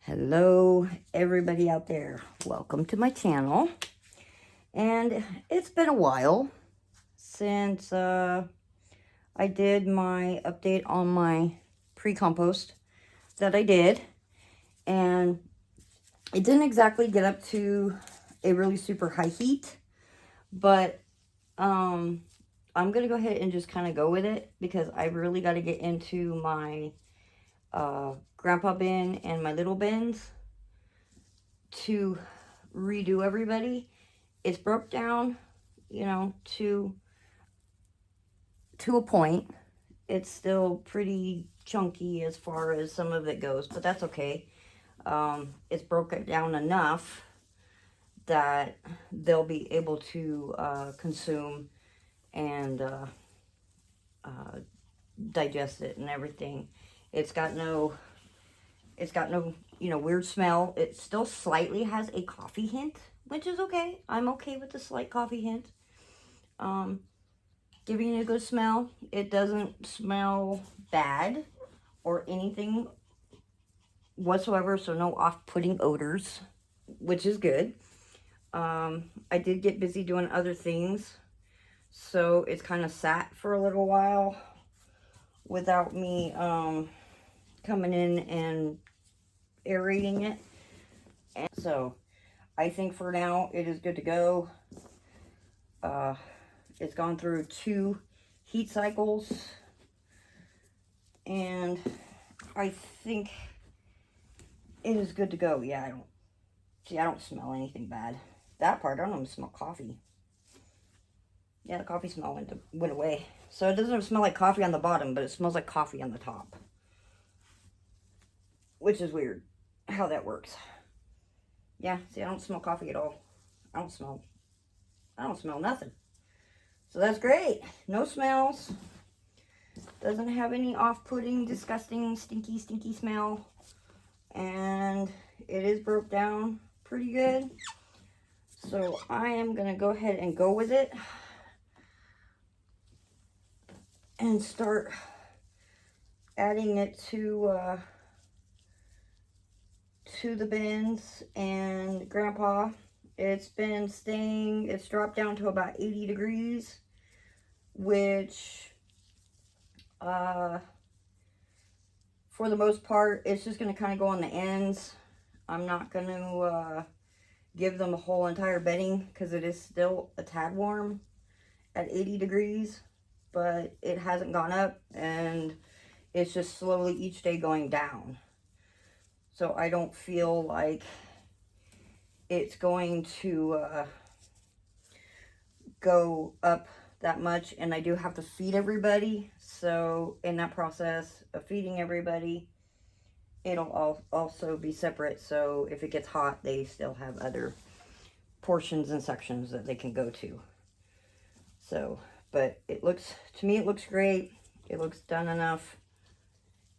Hello, everybody out there. Welcome to my channel. And it's been a while since I did my update on my pre-compost that I did. And it didn't exactly get up to a really super high heat, but I'm going to go ahead and just kind of go with it because I really got to get into my grandpa bin and my little bins to redo everybody. It's broke down, you know, to a point. It's still pretty chunky as far as some of it goes, but that's okay. It's broken down enough that they'll be able to consume and digest it and everything. It's got no, weird smell. It still slightly has a coffee hint, which is okay. I'm okay with the slight coffee hint. Giving it a good smell. It doesn't smell bad or anything whatsoever, so no off-putting odors, which is good. I did get busy doing other things, so it's kind of sat for a little while without me coming in and aerating it. And so I think for now it is good to go. It's gone through 2 heat cycles, and I think it is good to go. Yeah, I don't smell anything bad. That part, I don't even smell coffee. Yeah, the coffee smell went away. So it doesn't smell like coffee on the bottom, but it smells like coffee on the top. Which is weird, how that works. Yeah, see, I don't smell coffee at all. I don't smell nothing. So that's great. No smells. Doesn't have any off-putting, disgusting, stinky smell. And it is broke down pretty good. So I am going to go ahead and go with it. And start adding it to the bins and Grandpa. It's dropped down to about 80 degrees, which for the most part, it's just going to kind of go on the ends. I'm not going to give them a whole entire bedding because it is still a tad warm at 80 degrees, but it hasn't gone up, and it's just slowly each day going down. So I don't feel like it's going to go up that much, and I do have to feed everybody. So in that process of feeding everybody, it'll also be separate. So if it gets hot, they still have other portions and sections that they can go to. So, but to me, it looks great. It looks done enough.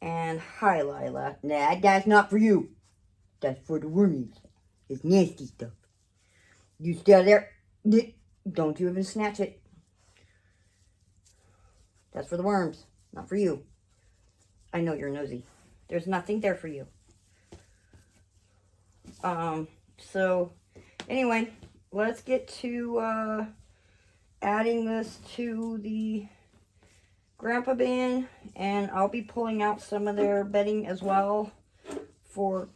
And hi, Lila. Nah, that's not for you. That's for the wormies. It's nasty stuff. You stay there. Don't you even snatch it. That's for the worms, not for you. I know you're nosy. There's nothing there for you. So anyway, let's get to adding this to the Grandpa bin, and I'll be pulling out some of their bedding as well for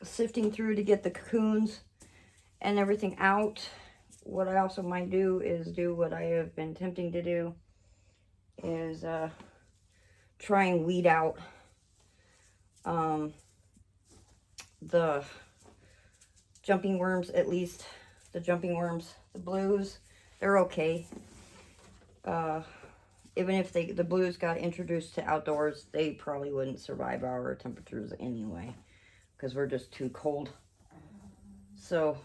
sifting through to get the cocoons and everything out. What I also might do is do what I have been attempting to do, is try and weed out the jumping worms, at least the jumping worms. The blues, they're okay. Even if the blues got introduced to outdoors, they probably wouldn't survive our temperatures anyway, because we're just too cold. So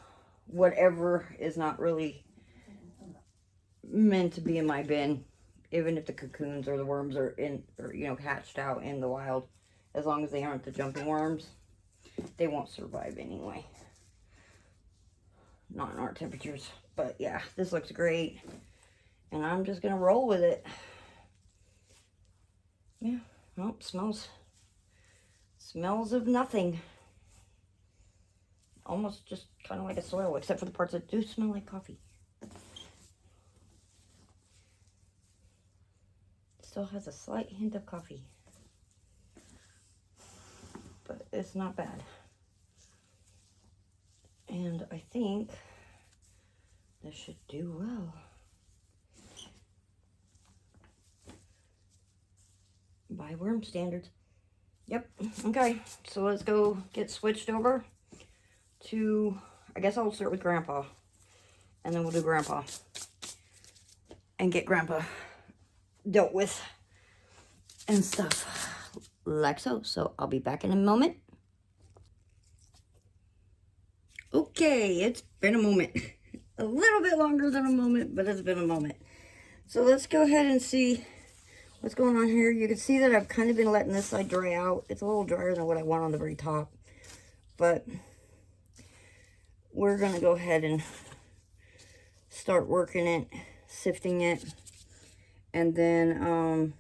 whatever is not really meant to be in my bin, even if the cocoons or the worms are hatched out in the wild, as long as they aren't the jumping worms, they won't survive anyway. Not in our temperatures. But yeah, this looks great, and I'm just gonna roll with it. Yeah, well, smells of nothing. almost just kind of like a soil, except for the parts that do smell like coffee. Still has a slight hint of coffee, but it's not bad. And I think this should do well. By worm standards. Yep. Okay, so let's go get switched over to, I guess I'll start with Grandpa, and then we'll do Grandpa and get Grandpa dealt with and stuff like so. So I'll be back in a moment. Okay, it's been a moment. A little bit longer than a moment, but it's been a moment. So let's go ahead and see what's going on here. You can see that I've kind of been letting this side dry out. It's a little drier than what I want on the very top, but we're going to go ahead and start working it, sifting it, and then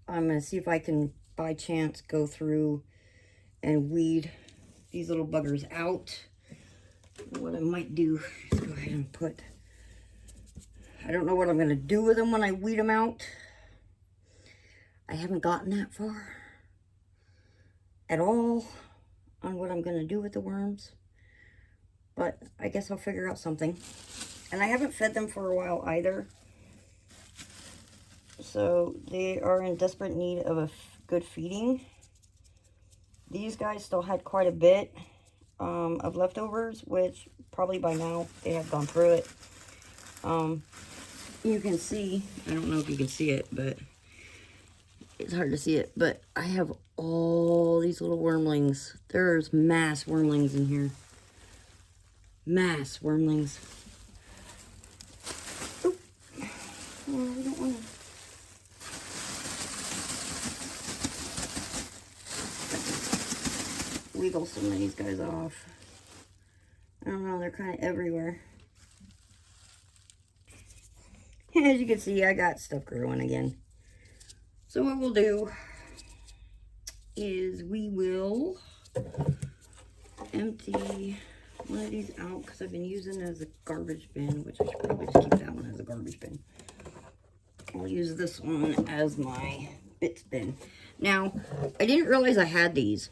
I'm going to see if I can, by chance, go through and weed these little buggers out. What I might do is go ahead and put, I don't know what I'm going to do with them when I weed them out. I haven't gotten that far at all on what I'm going to do with the worms, but I guess I'll figure out something. And I haven't fed them for a while either, so they are in desperate need of a good feeding. These guys still had quite a bit of leftovers, which probably by now they have gone through it. You can see, I don't know if you can see it, but it's hard to see it, but I have all these little wormlings. There's mass wormlings in here. Mass wormlings. Oop. Oh, we don't want to. Wiggle some of these guys off. I don't know, they're kind of everywhere. As you can see, I got stuff growing again. So what we'll do is we will empty one of these out because I've been using it as a garbage bin, which I should probably just keep that one as a garbage bin. I'll use this one as my bits bin. Now, I didn't realize I had these.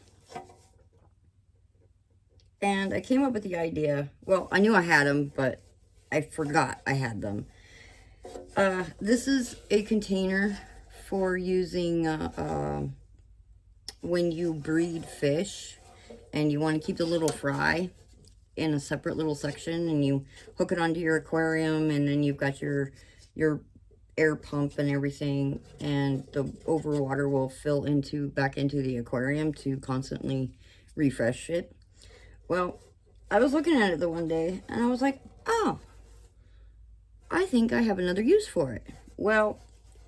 And I came up with the idea, well, I knew I had them, but I forgot I had them. This is a container for using when you breed fish and you want to keep the little fry in a separate little section, and you hook it onto your aquarium, and then you've got your air pump and everything, and the overwater will fill back into the aquarium to constantly refresh it. Well, I was looking at it the one day, and I was like, oh, I think I have another use for it. Well,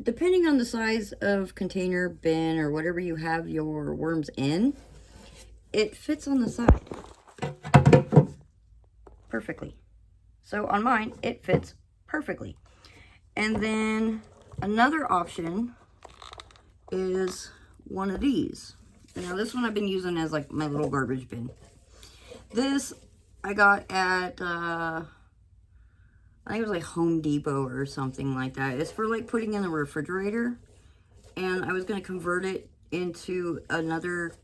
depending on the size of container, bin, or whatever you have your worms in, it fits on the side perfectly. So on mine, it fits perfectly. And then another option is one of these. Now this one I've been using as like my little garbage bin. This I got at, I think it was like Home Depot or something like that. It's for like putting in the refrigerator. And I was going to convert it into another,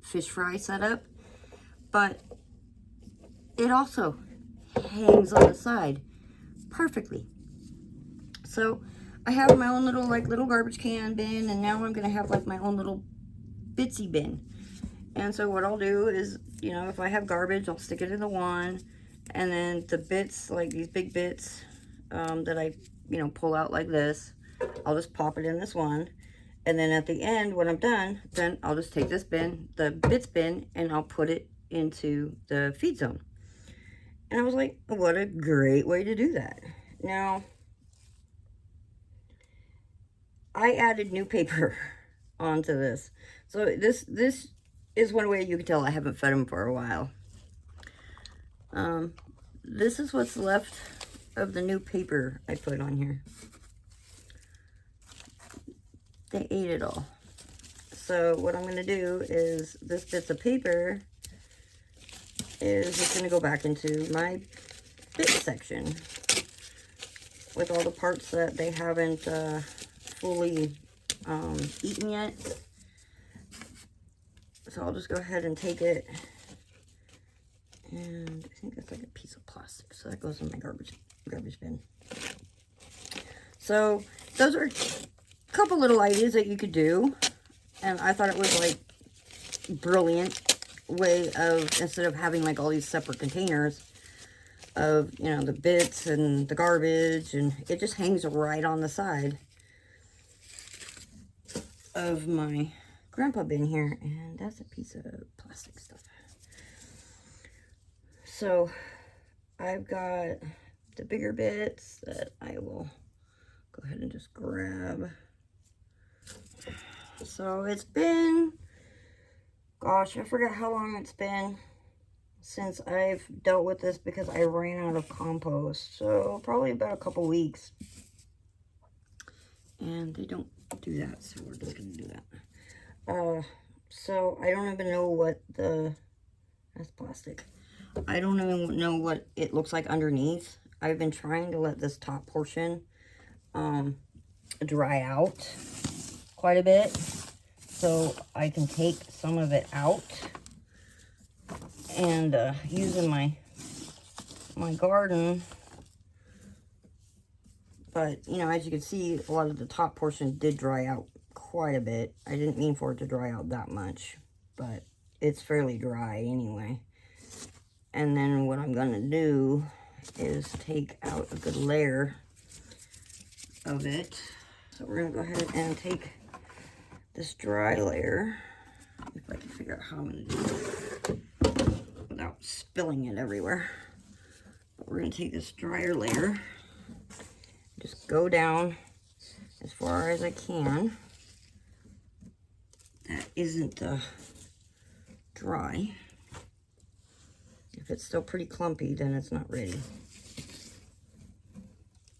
fish fry setup. But it also hangs on the side perfectly. So I have my own little garbage can bin, and now I'm going to have like my own little bitsy bin. And so what I'll do is, you know, if I have garbage, I'll stick it in the one, and then the bits, like these big bits that I, you know, pull out like this, I'll just pop it in this one. And then at the end, when I'm done, then I'll just take this bin, the bits bin, and I'll put it into the feed zone. And I was like, what a great way to do that. Now, I added new paper onto this. So this is one way you can tell I haven't fed them for a while. This is what's left of the new paper I put on here. They ate it all. So what I'm going to do is this bits of paper is just going to go back into my bit section with all the parts that they haven't fully eaten yet. So I'll just go ahead and take it, and I think that's like a piece of plastic, so that goes in my garbage bin. So those are a couple little ideas that you could do, and I thought it was like brilliant way of, instead of having like all these separate containers of, you know, the bits and the garbage, and it just hangs right on the side of my grandpa bin here, and that's a piece of plastic stuff. So I've got the bigger bits that I will go ahead and just grab. So it's been, gosh, I forgot how long it's been since I've dealt with this because I ran out of compost. So probably about a couple weeks. And they don't do that, so we're just gonna do that. So I don't even know what that's plastic. I don't even know what it looks like underneath. I've been trying to let this top portion dry out quite a bit so I can take some of it out and use in my garden. But, you know, as you can see, a lot of the top portion did dry out quite a bit. I didn't mean for it to dry out that much, but it's fairly dry anyway. And then what I'm going to do is take out a good layer of it. So we're going to go ahead and take this dry layer, if I can figure out how I'm going to do it without spilling it everywhere. But we're going to take this drier layer, just go down as far as I can. That isn't dry. If it's still pretty clumpy, then it's not ready.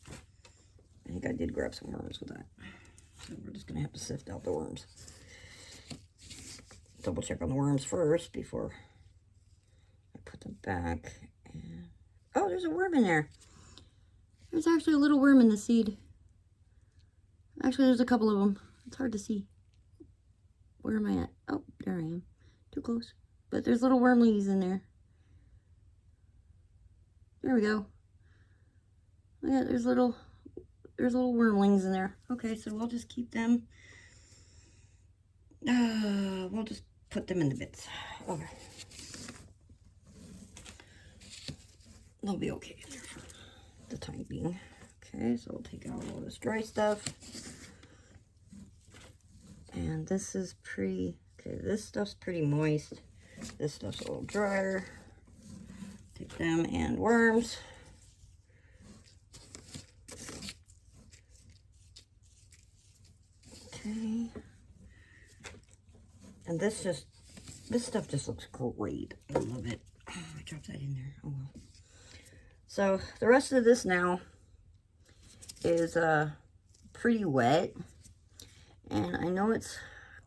I think I did grab some worms with that. So we're just gonna have to sift out the worms. Double check on the worms first before I put them back. And oh, there's a worm in there. There's actually a little worm in the seed. Actually, there's a couple of them. It's hard to see. Where am I at? Oh, there I am. Too close. But there's little wormlings in there. There we go. Yeah, there's little wormlings in there. Okay, so we'll just keep them. We'll just put them in the bits. Okay. They'll be okay there for the time being. Okay, so we'll take out all this dry stuff. And this is okay, this stuff's pretty moist. This stuff's a little drier. Take them and worms. Okay. And this stuff just looks great. I love it. Oh, I dropped that in there. Oh well. So the rest of this now is pretty wet. And I know it's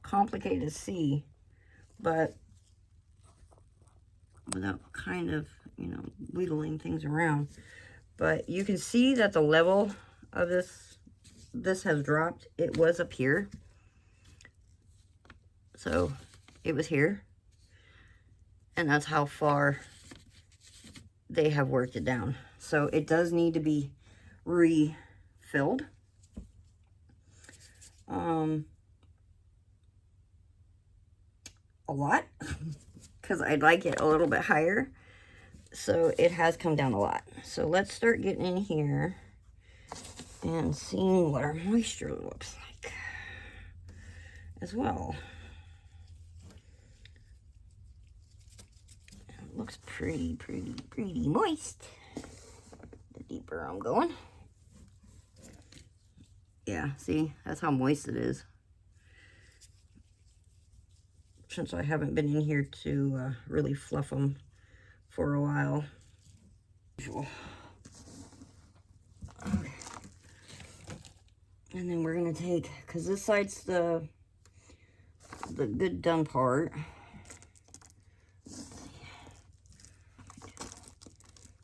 complicated to see, but without kind of, you know, wheedling things around. But you can see that the level of this has dropped. It was up here. So it was here. And that's how far they have worked it down. So it does need to be refilled. A lot, because I'd like it a little bit higher. So it has come down a lot. So let's start getting in here and seeing what our moisture looks like as well. It looks pretty moist. The deeper I'm going. Yeah, see, that's how moist it is. Since I haven't been in here to really fluff them for a while. Okay. And then we're going to take, because this side's the the good done part.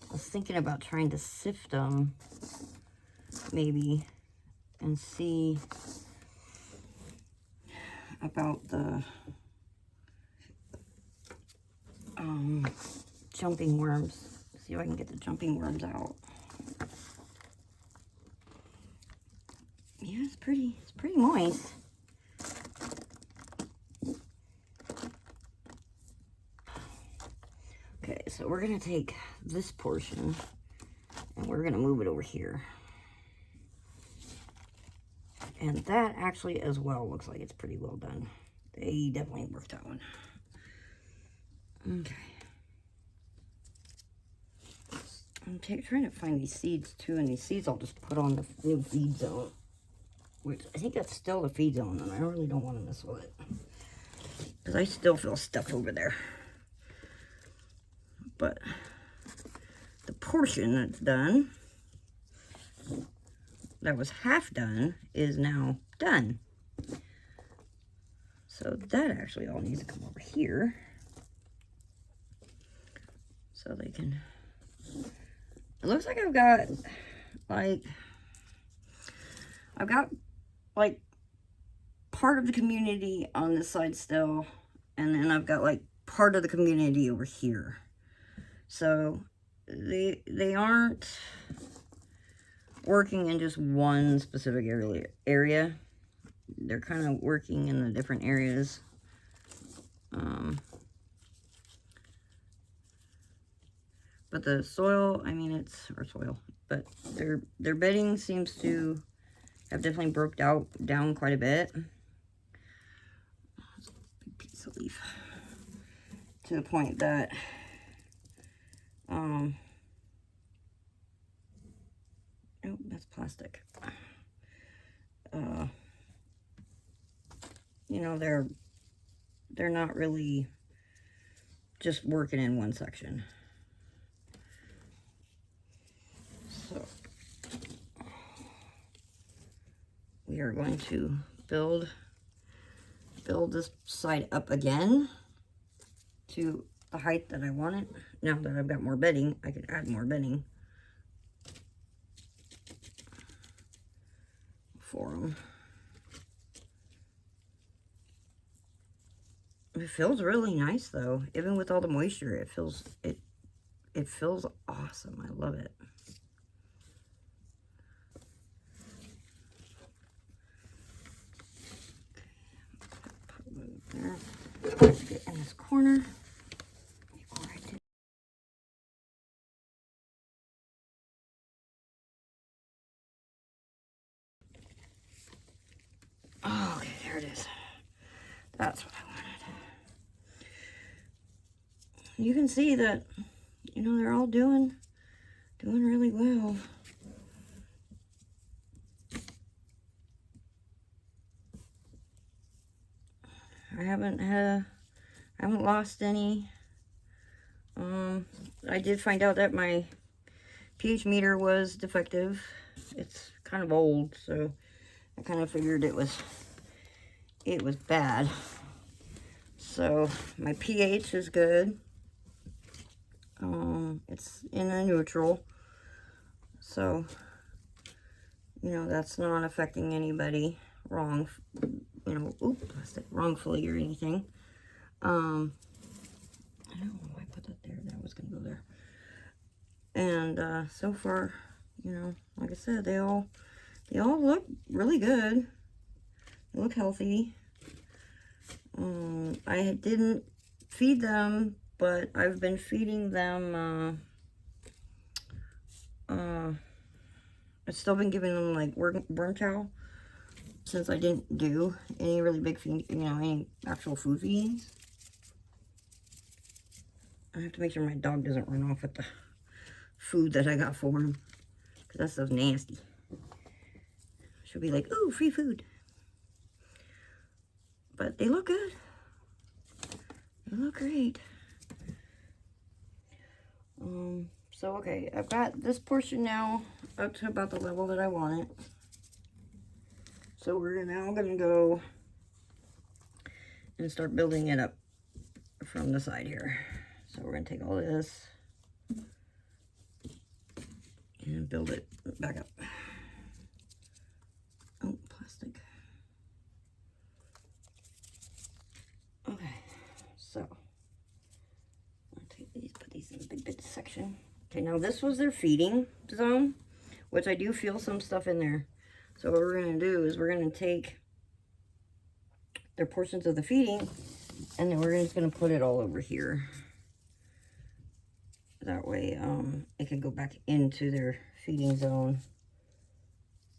I was thinking about trying to sift them, maybe, and see about the jumping worms. See if I can get the jumping worms out. Yeah, it's pretty moist. Okay, so we're gonna take this portion and we're gonna move it over here. And that actually as well looks like it's pretty well done. They definitely worked that one. Okay. I'm trying to find these seeds too, and these seeds I'll just put on the new feed zone. Which I think that's still the feed zone, and I really don't want to mess with it. Because I still feel stuff over there. But the portion that's done, that was half done, is now done. So that actually all needs to come over here. So they can, it looks like I've got like part of the community on this side still, and then I've got like part of the community over here. So they aren't working in just one specific area. They're kind of working in the different areas. But the soil, I mean, it's our soil, but their bedding seems to have definitely broke down quite a bit. That's a big piece of leaf. To the point that oh, that's plastic. You know, they're not really just working in one section. So we are going to build this side up again to the height that I want it. Now that I've got more bedding, I could add more bedding for them. It feels really nice though, even with all the moisture. It feels awesome. I love it. There. Let's get in this corner. Oh, okay, there it is. That's what I wanted. You can see that, you know, they're all doing really well. I haven't lost any. I did find out that my pH meter was defective. It's kind of old, so I kind of figured it was bad. So my pH is good. It's in a neutral, so you know that's not affecting anybody wrongfully or anything. I don't know why I put that there. That was gonna go there. And so far, you know, like I said, they all look really good. They look healthy. I didn't feed them, but I've been feeding them. I've still been giving them like worm chow, since I didn't do any really big feed, you know, any actual food feedings. I have to make sure my dog doesn't run off with the food that I got for him, because that stuff's nasty. She'll be like, "Ooh, free food." But they look good. They look great. So okay, I've got this portion now up to about the level that I want it. So we're now gonna go and start building it up from the side here. So we're going to take all this and build it back up. Oh, plastic. Okay, so I'll take these, put these in the big bit section. Okay, now this was their feeding zone, which I do feel some stuff in there. So what we're going to do is we're going to take their portions of the feeding, and then we're just going to put it all over here. That way it can go back into their feeding zone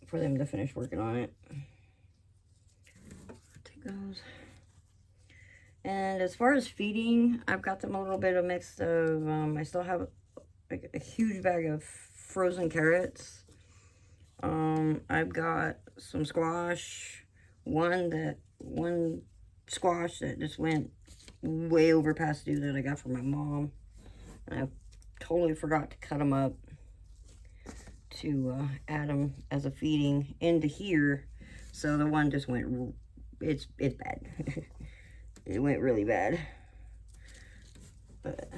for them to finish working on it. Take those. And as far as feeding, I've got them a little bit of mix of, I still have like a huge bag of frozen carrots. I've got some squash, one squash that just went way over past due that I got from my mom. And I totally forgot to cut them up to add them as a feeding into here. So the one just went, it's bad. It went really bad. But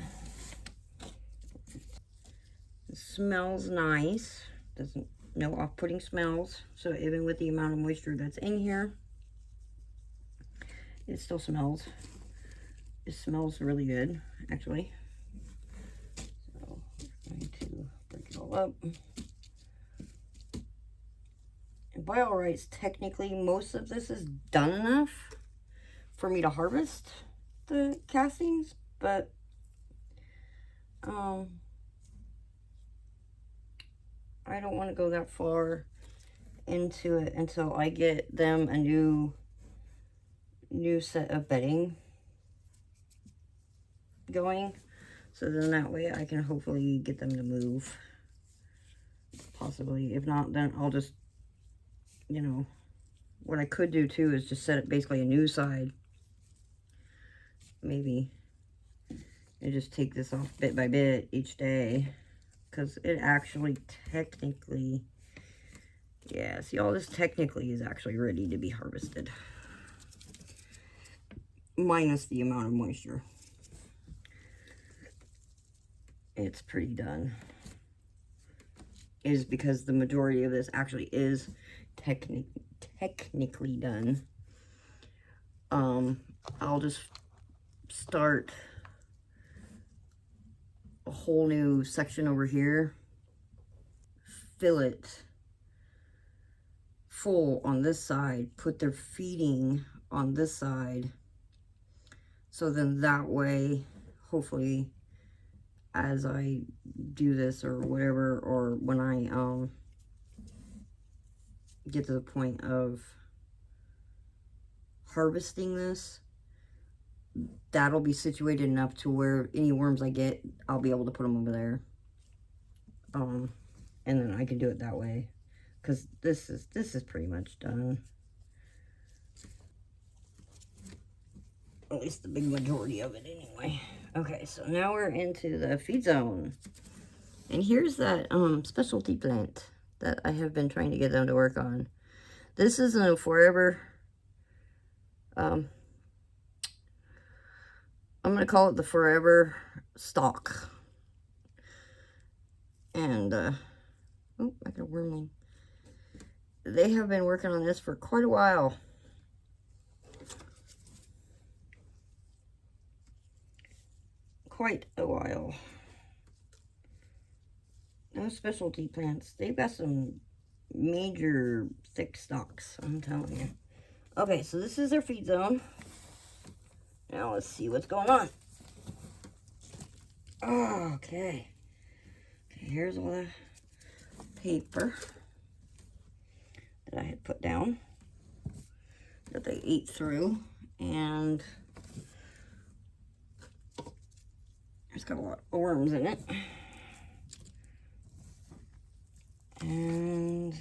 it smells nice. Doesn't, no off-putting smells. So even with the amount of moisture that's in here, it still smells. It smells really good, actually. So I'm going to break it all up. And by all rights, technically, most of this is done enough for me to harvest the castings, but I don't want to go that far into it until I get them a new set of bedding going. So then that way I can hopefully get them to move. Possibly. If not, then I'll just, you know, what I could do too is just set up basically a new side. Maybe. And just take this off bit by bit each day. Because it actually technically, yeah, see, all this technically is actually ready to be harvested. Minus the amount of moisture. It's pretty done. Is because the majority of this actually is technically done. I'll just start a whole new section over here, fill it full on this side, put their feeding on this side, so then that way, hopefully, as I do this or whatever, or when I get to the point of harvesting this, that'll be situated enough to where any worms I get, I'll be able to put them over there. And then I can do it that way. Because this is pretty much done. At least the big majority of it anyway. Okay, so now we're into the feed zone. And here's that specialty plant that I have been trying to get them to work on. This is a forever, I'm going to call it the forever stalk. And, oh, I got a wormling. They have been working on this for quite a while. Quite a while. Those specialty plants, they've got some major thick stalks, I'm telling you. Okay, so this is their feed zone. Now let's see what's going on. Oh, okay. Okay, here's all the paper that I had put down that they ate through, and it's got a lot of worms in it. And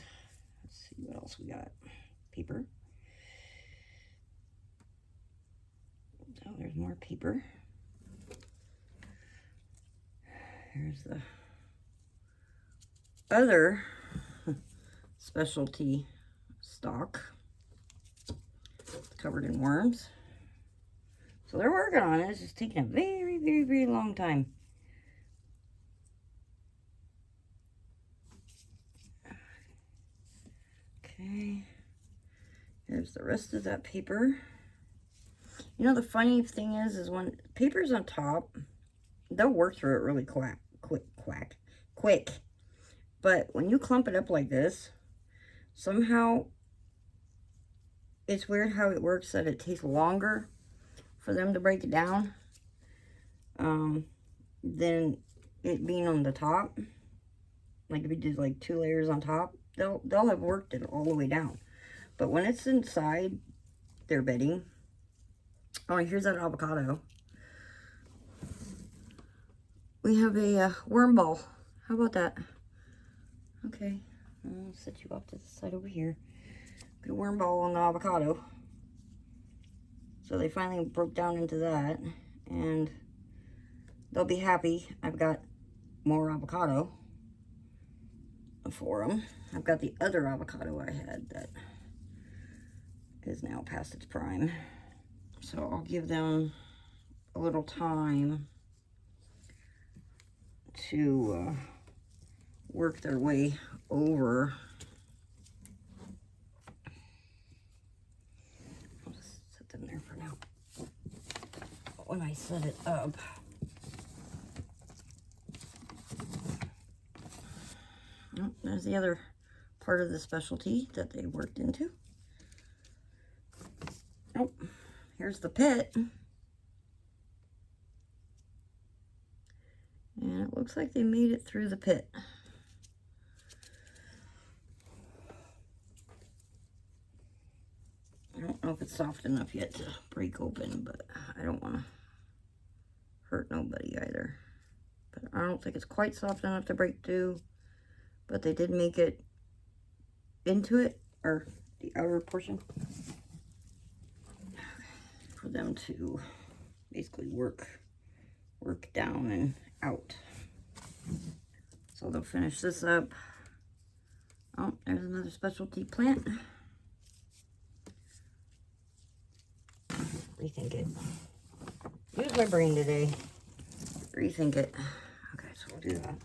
let's see what else we got. Paper. Oh, there's more paper. Here's the other specialty stalk. It's covered in worms. So they're working on it. It's just taking a very, very, very long time. Okay. Here's the rest of that paper. You know, the funny thing is when paper's on top, they'll work through it really quick. But when you clump it up like this, somehow it's weird how it works that it takes longer for them to break it down than it being on the top. Like if you did like 2 layers on top, they'll have worked it all the way down. But when it's inside their bedding, oh, here's that avocado. We have a worm ball. How about that? Okay, I'll set you off to the side over here. Good worm ball on the avocado. So they finally broke down into that, and they'll be happy. I've got more avocado for them. I've got the other avocado I had that is now past its prime. So I'll give them a little time to work their way over. I'll just set them there for now. When I set it up, oh, there's the other part of the specialty that they worked into. Oh, here's the pit. And it looks like they made it through the pit. I don't know if it's soft enough yet to break open, but I don't want to hurt nobody either. But I don't think it's quite soft enough to break through, but they did make it into it, or the outer portion, for them to basically work down and out. So they'll finish this up. Oh, there's another specialty plant. Rethink it. Use my brain today. Rethink it. Okay, so we'll do that.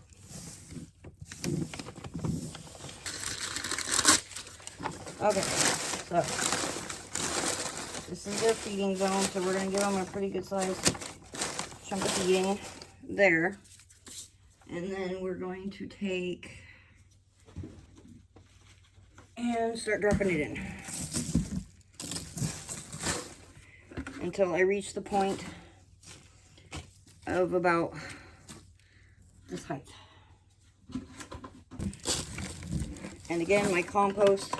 Okay, so this is their feeding zone, so we're going to give them a pretty good size chunk of feeding there. And then we're going to take and start dropping it in until I reach the point of about this height. And again, my compost,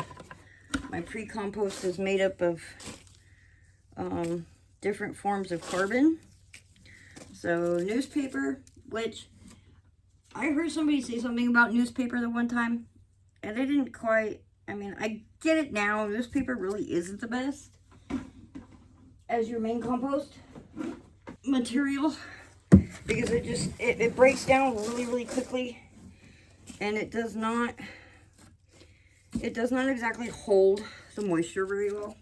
my pre-compost is made up of different forms of carbon. So newspaper, which I heard somebody say something about newspaper the one time, and I didn't quite, I mean, I get it now. Newspaper really isn't the best as your main compost material, because it breaks down really quickly, and it does not exactly hold the moisture very well.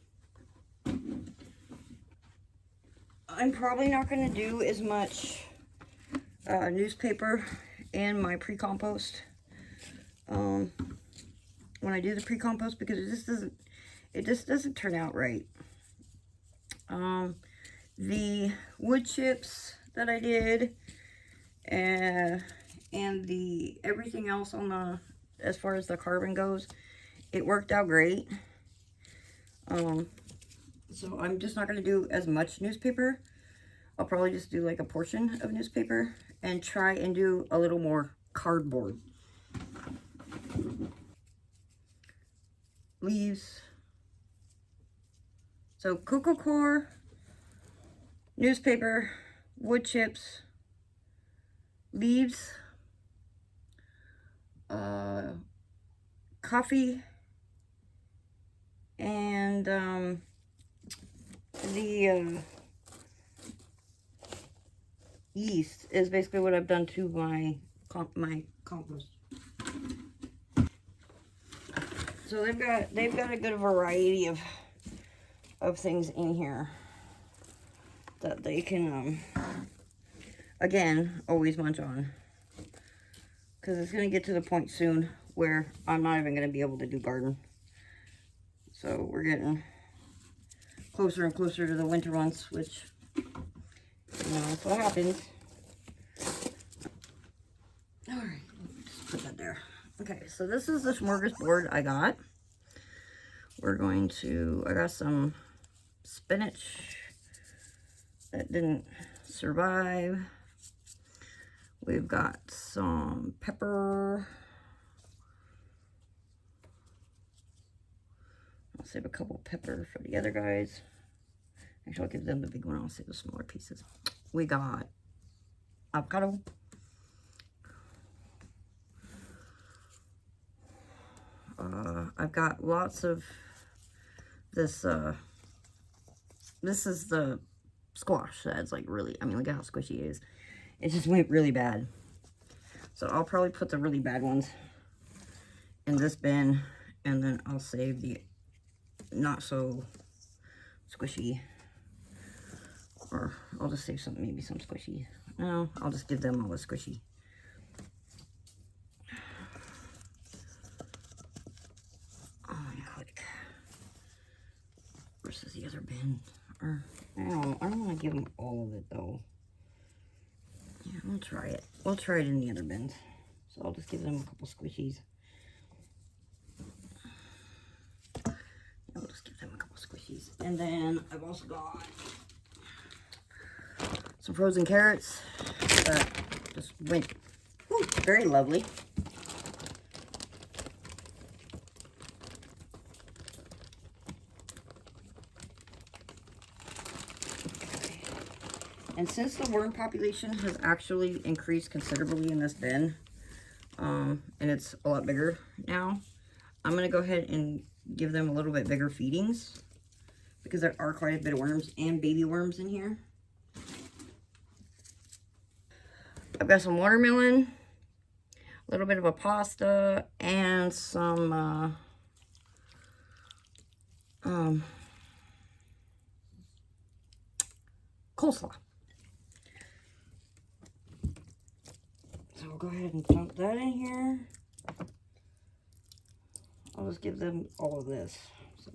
I'm probably not going to do as much newspaper in my pre-compost when I do the pre-compost, because it just doesn't turn out right. The wood chips that I did and the everything else on the, as far as the carbon goes, it worked out great. So I'm just not going to do as much newspaper. I'll probably just do like a portion of newspaper and try and do a little more cardboard. Leaves. So cocoa core, newspaper, wood chips, leaves, coffee, and the yeast is basically what I've done to my compost. So they've got a good variety of things in here that they can, again, always munch on. Because it's going to get to the point soon where I'm not even going to be able to do garden. So we're getting closer and closer to the winter months, which, you know, that's what happens. Alright, just put that there. Okay, so this is the smorgasbord I got. We're going to, I got some spinach that didn't survive. We've got some pepper. I'll save a couple pepper for the other guys. Actually, I'll give them the big one. I'll save the smaller pieces. We got avocado. I've got lots of this. This is the squash that's like really, I mean, look at how squishy it is. It just went really bad. So I'll probably put the really bad ones in this bin, and then I'll save the not so squishy, or I'll just save some, maybe some squishy. No, I'll just give them all the squishy. Oh, click. Versus the other bin. Or I don't want to give them all of it though. Yeah, we'll try it. We'll try it in the other bins. So I'll just give them a couple squishies. I'll just give them a couple squishies. And then I've also got some frozen carrots that just went very lovely. And since the worm population has actually increased considerably in this bin, and it's a lot bigger now, I'm going to go ahead and give them a little bit bigger feedings, because there are quite a bit of worms and baby worms in here. I've got some watermelon, a little bit of a pasta, and some coleslaw. So we'll go ahead and dump that in here. I'll just give them all of this. So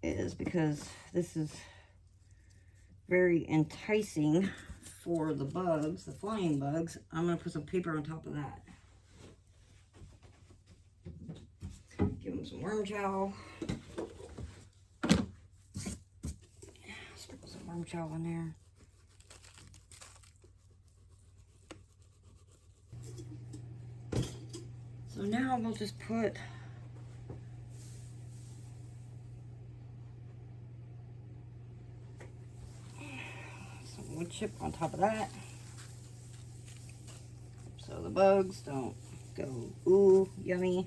it is because this is very enticing for the bugs, the flying bugs. I'm going to put some paper on top of that. Give them some worm chow. Sprinkle some worm chow in there. So now we'll just put some wood chip on top of that, so the bugs don't go, ooh, yummy.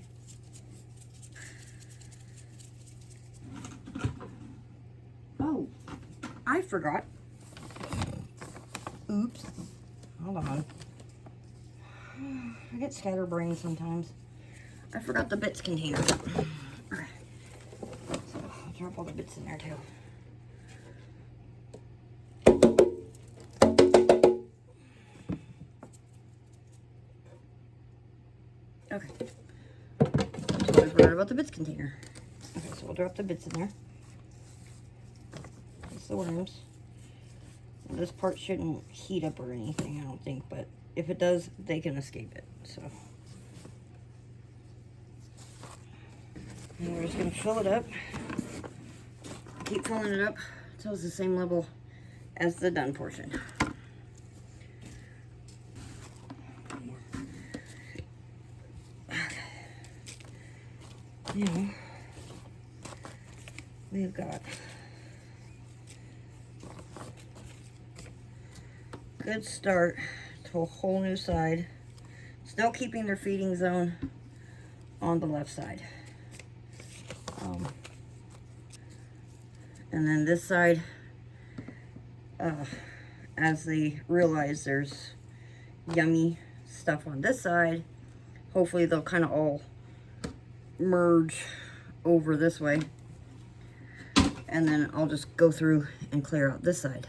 Oh, I forgot. Oops. Hold on. I get scatterbrained sometimes. I forgot the bits container. Okay. So I'll drop all the bits in there too. Okay. So I forgot about the bits container. Okay, so we'll drop the bits in there. That's the worms. And this part shouldn't heat up or anything, I don't think, but if it does, they can escape it. So. And we're just going to fill it up. Keep filling it up until it's the same level as the done portion. Now, we've got a good start to a whole new side. Still keeping their feeding zone on the left side. And then this side, as they realize there's yummy stuff on this side, hopefully they'll kind of all merge over this way. And then I'll just go through and clear out this side.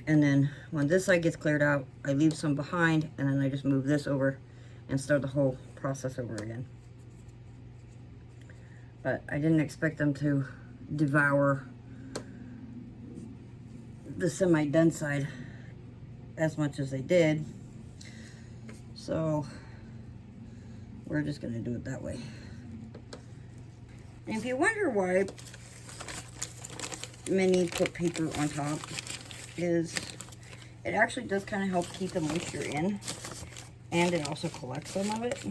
And then when this side gets cleared out, I leave some behind, and then I just move this over and start the whole process over again. But I didn't expect them to devour the semi-done side as much as they did. So we're just gonna do it that way. And if you wonder why many put paper on top, is it actually does kind of help keep the moisture in, and it also collects some of it.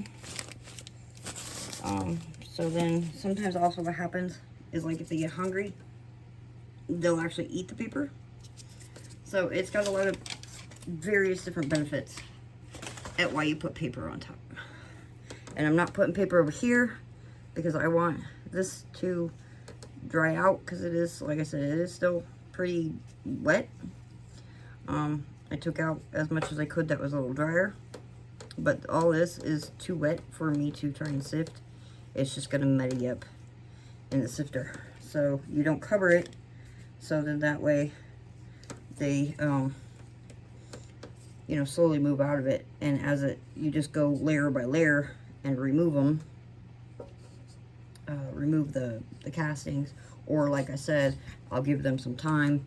So then sometimes also what happens is, like, if they get hungry, they'll actually eat the paper. So it's got a lot of various different benefits at why you put paper on top. And I'm not putting paper over here because I want this to dry out, because it is, like I said, it is still pretty wet. I took out as much as I could that was a little drier, but all this is too wet for me to try and sift. It's just gonna muddy up in the sifter. So you don't cover it, so then that way they you know, slowly move out of it, and as you just go layer by layer and remove them, remove the castings, or like I said, I'll give them some time,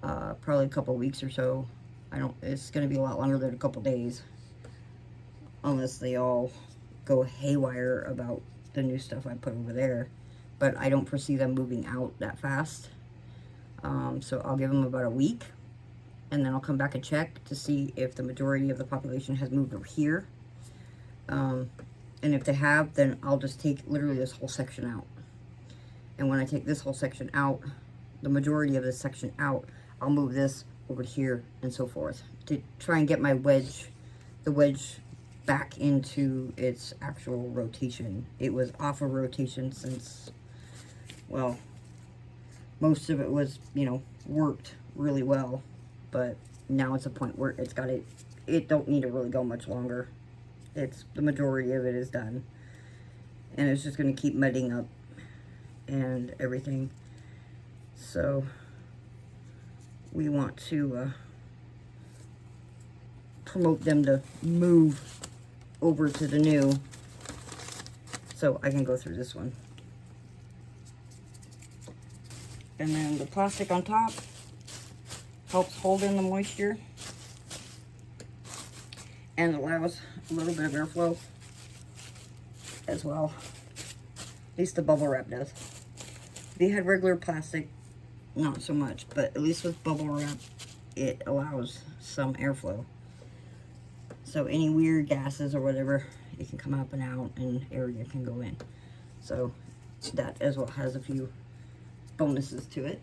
probably a couple weeks or so. It's going to be a lot longer than a couple days, unless they all go haywire about the new stuff I put over there. But I don't foresee them moving out that fast. So I'll give them about a week, and then I'll come back and check to see if the majority of the population has moved over here. And if they have, then I'll just take literally this whole section out. And when I take this whole section out, the majority of this section out, I'll move this over here and so forth to try and get my the wedge back into its actual rotation. It was off of rotation since, well, most of it was, you know, worked really well, but now it's a point where it don't need to really go much longer. The majority of it is done, and it's just going to keep mudding up and everything. So we want to promote them to move over to the new, so I can go through this one. And then the plastic on top helps hold in the moisture and allows a little bit of airflow as well. At least the bubble wrap does. If you had regular plastic, not so much, but at least with bubble wrap, it allows some airflow. So any weird gases or whatever, it can come up and out, and area can go in. So that as well has a few bonuses to it.